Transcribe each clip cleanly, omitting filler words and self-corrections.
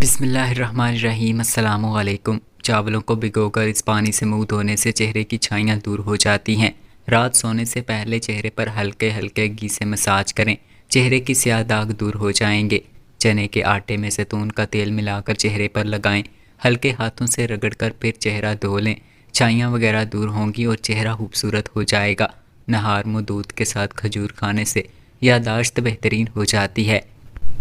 बिस्मिल्लाहिर्रहमानिर्रहीम अस्सलामुअलैकुम। चावलों को भिगोकर इस पानी से मुंह धोने से चेहरे की छाइयाँ दूर हो जाती हैं। रात सोने से पहले चेहरे पर हल्के हल्के घी से मसाज करें, चेहरे की स्याह दाग दूर हो जाएंगे। चने के आटे में जैतून का तेल मिलाकर चेहरे पर लगाएं, हल्के हाथों से रगड़कर फिर चेहरा धो लें। छाइयाँ वगैरह दूर होंगी और चेहरा खूबसूरत हो जाएगा। नहार मुँह दूध के साथ खजूर खाने से याददाश्त बेहतरीन हो जाती है।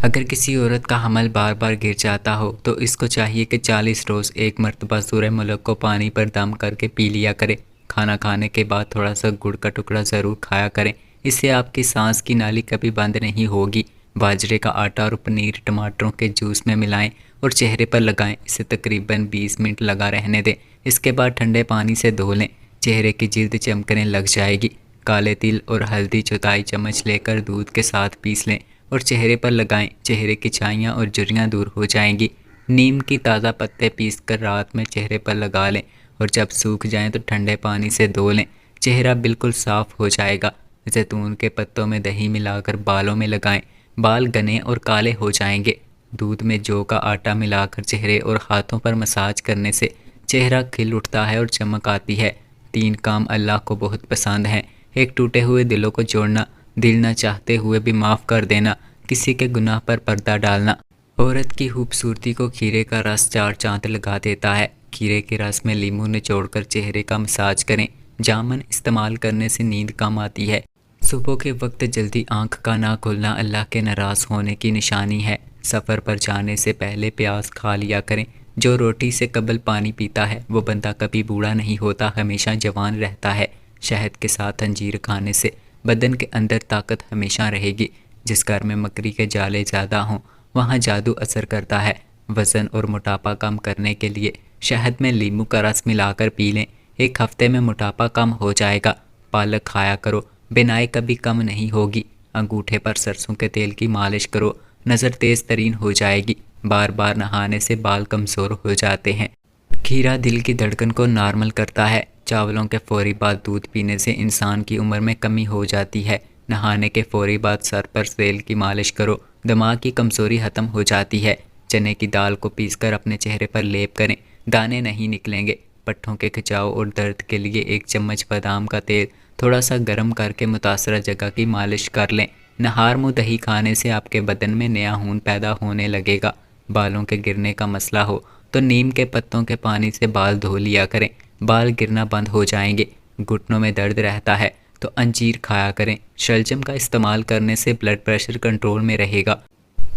अगर किसी औरत का हमल बार बार गिर जाता हो तो इसको चाहिए कि 40 रोज़ एक मरतबा सूरह मुल्क को पानी पर दम करके पी लिया करें। खाना खाने के बाद थोड़ा सा गुड़ का टुकड़ा ज़रूर खाया करें, इससे आपकी सांस की नाली कभी बंद नहीं होगी। बाजरे का आटा और पनीर टमाटरों के जूस में मिलाएं और चेहरे पर लगाएं। इसे तकरीबन 20 मिनट लगा रहने दें। इसके बाद ठंडे पानी से धो लें, चेहरे की जिल्द चमकने लग जाएगी। काले तिल और हल्दी चौथाई चम्मच लेकर दूध के साथ पीस लें और चेहरे पर लगाएं। चेहरे की छाइयाँ और झुर्रियाँ दूर हो जाएंगी। नीम की ताज़ा पत्ते पीसकर रात में चेहरे पर लगा लें और जब सूख जाएं तो ठंडे पानी से धो लें। चेहरा बिल्कुल साफ़ हो जाएगा। जैतून के पत्तों में दही मिलाकर बालों में लगाएं, बाल घने और काले हो जाएंगे। दूध में जौ का आटा मिलाकर चेहरे और हाथों पर मसाज करने से चेहरा खिल उठता है और चमक आती है। 3 काम अल्लाह को बहुत पसंद हैं। एक, टूटे हुए दिलों को जोड़ना, दिल न चाहते हुए भी माफ़ कर देना, किसी के गुनाह पर पर्दा डालना। औरत की खूबसूरती को खीरे का रस 4 चांद लगा देता है। खीरे के रस में लीमू निचोड़कर चेहरे का मसाज करें। जामुन इस्तेमाल करने से नींद कम आती है। सुबह के वक्त जल्दी आंख का ना खुलना अल्लाह के नाराज़ होने की निशानी है। सफ़र पर जाने से पहले प्याज खा लिया करें। जो रोटी से कबल पानी पीता है वो बंदा कभी बूढ़ा नहीं होता, हमेशा जवान रहता है। शहद के साथ अंजीर खाने से बदन के अंदर ताकत हमेशा रहेगी। जिस घर में मकड़ी के जाले ज़्यादा हों वहाँ जादू असर करता है। वज़न और मोटापा कम करने के लिए शहद में नींबू का रस मिलाकर पी लें। 1 हफ्ते में मोटापा कम हो जाएगा। पालक खाया करो, बिनाई कभी कम नहीं होगी। अंगूठे पर सरसों के तेल की मालिश करो, नज़र तेज़ तरीन हो जाएगी। बार बार नहाने से बाल कमज़ोर हो जाते हैं। खीरा दिल की धड़कन को नॉर्मल करता है। चावलों के फौरी बाद दूध पीने से इंसान की उम्र में कमी हो जाती है। नहाने के फौरी बाद सर पर तेल की मालिश करो, दिमाग की कमज़ोरी ख़त्म हो जाती है। चने की दाल को पीसकर अपने चेहरे पर लेप करें, दाने नहीं निकलेंगे। पट्ठों के खिंचाव और दर्द के लिए 1 चम्मच बादाम का तेल थोड़ा सा गर्म करके मुतासरा जगह की मालिश कर लें। नहार मुँह दही खाने से आपके बदन में नया खून पैदा होने लगेगा। बालों के गिरने का मसला हो तो नीम के पत्तों के पानी से बाल धो लिया करें, बाल गिरना बंद हो जाएंगे। घुटनों में दर्द रहता है तो अंजीर खाया करें। शलजम का इस्तेमाल करने से ब्लड प्रेशर कंट्रोल में रहेगा।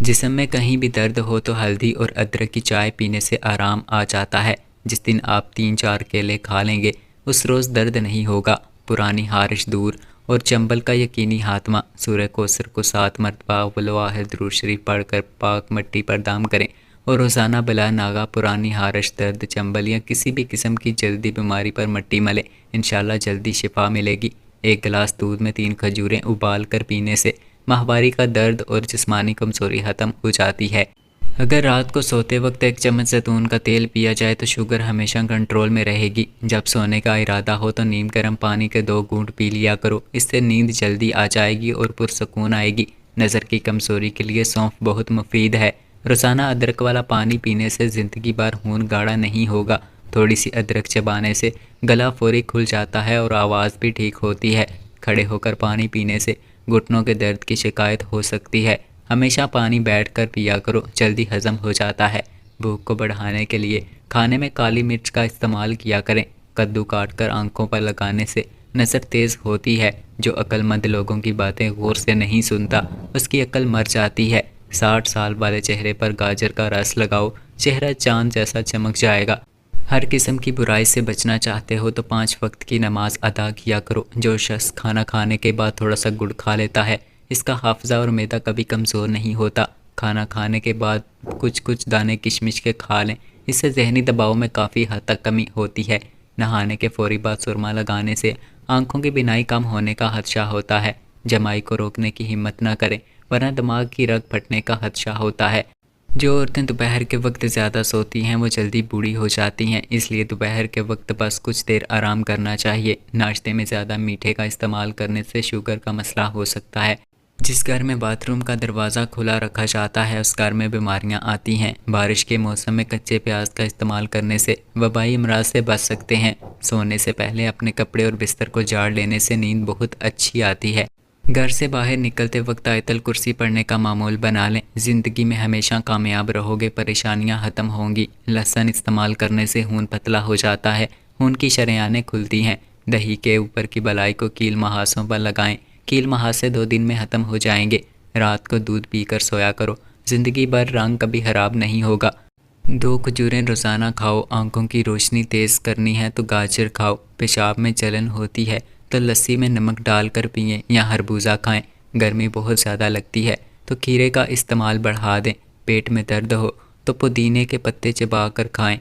जिस्म में कहीं भी दर्द हो तो हल्दी और अदरक की चाय पीने से आराम आ जाता है। जिस दिन आप 3-4 केले खा लेंगे उस रोज़ दर्द नहीं होगा। पुरानी हारिश दूर और चंबल का यकीनी हातमा। सूरह कौसर को 7 मरतबा वलवाहिद दुरूद शरीफ पढ़कर पाक मिट्टी पर दाम करें और रोज़ाना बिला नागा पुरानी हारिश, दर्द, चंबल या किसी भी किस्म की जल्दी बीमारी पर मिट्टी मलें। इंशाल्लाह जल्दी शिफा मिलेगी। 1 गिलास दूध में 3 खजूरें उबाल कर पीने से माहवारी का दर्द और जिस्मानी कमज़ोरी ख़त्म हो जाती है। अगर रात को सोते वक्त 1 चम्मच जैतून का तेल पिया जाए तो शुगर हमेशा कंट्रोल में रहेगी। जब सोने का इरादा हो तो नीम गर्म पानी के 2 घूंट पी लिया करो, इससे नींद जल्दी आ जाएगी और पुरसकून आएगी। नज़र की कमज़ोरी के लिए सौंफ बहुत मुफीद है। रोज़ाना अदरक वाला पानी पीने से ज़िंदगी भर खून गाढ़ा नहीं होगा। थोड़ी सी अदरक चबाने से गला फौरी खुल जाता है और आवाज़ भी ठीक होती है। खड़े होकर पानी पीने से घुटनों के दर्द की शिकायत हो सकती है। हमेशा पानी बैठकर पिया करो, जल्दी हज़म हो जाता है। भूख को बढ़ाने के लिए खाने में काली मिर्च का इस्तेमाल किया करें। कद्दू काटकर आंखों पर लगाने से नज़र तेज़ होती है। जो अक्लमंद लोगों की बातें गौर से नहीं सुनता उसकी अक्ल मर जाती है। 60 साल वाले चेहरे पर गाजर का रस लगाओ, चेहरा चांद जैसा चमक जाएगा। हर किस्म की बुराई से बचना चाहते हो तो 5 वक्त की नमाज अदा किया करो। जो शख्स खाना खाने के बाद थोड़ा सा गुड़ खा लेता है इसका हाफजा और मैदा कभी कमज़ोर नहीं होता। खाना खाने के बाद कुछ कुछ दाने किशमिश के खा लें, इससे जहनी दबाव में काफ़ी हद तक कमी होती है। नहाने के फौरी बाद सुरमा लगाने से आंखों की बिनाई कम होने का खदशा होता है। जमाई को रोकने की हिम्मत न करें वरना दिमाग की रग फटने का खदशा होता है। जो औरतें दोपहर के वक्त ज़्यादा सोती हैं वो जल्दी बूढ़ी हो जाती हैं, इसलिए दोपहर के वक्त बस कुछ देर आराम करना चाहिए। नाश्ते में ज़्यादा मीठे का इस्तेमाल करने से शुगर का मसला हो सकता है। जिस घर में बाथरूम का दरवाज़ा खुला रखा जाता है उस घर में बीमारियां आती हैं। बारिश के मौसम में कच्चे प्याज का इस्तेमाल करने से वबाई अमराज से बच सकते हैं। सोने से पहले अपने कपड़े और बिस्तर को झाड़ लेने से नींद बहुत अच्छी आती है। घर से बाहर निकलते वक्त आयतल कुर्सी पढ़ने का मामूल बना लें। ज़िंदगी में हमेशा कामयाब रहोगे, परेशानियां ख़त्म होंगी। लहसुन इस्तेमाल करने से खून पतला हो जाता है, खून की शरेयानें खुलती हैं। दही के ऊपर की बलाई को कील महासों पर लगाएं। कील महासे 2 दिन में ख़त्म हो जाएंगे। रात को दूध पीकर सोया करो, ज़िंदगी भर रंग कभी ख़राब नहीं होगा। 2 खजूरें रोज़ाना खाओ। आंखों की रोशनी तेज़ करनी है तो गाजर खाओ। पेशाब में जलन होती है तो लस्सी में नमक डालकर पिएं या खरबूजा खाएं। गर्मी बहुत ज़्यादा लगती है तो खीरे का इस्तेमाल बढ़ा दें। पेट में दर्द हो तो पुदीने के पत्ते चबा कर खाएं।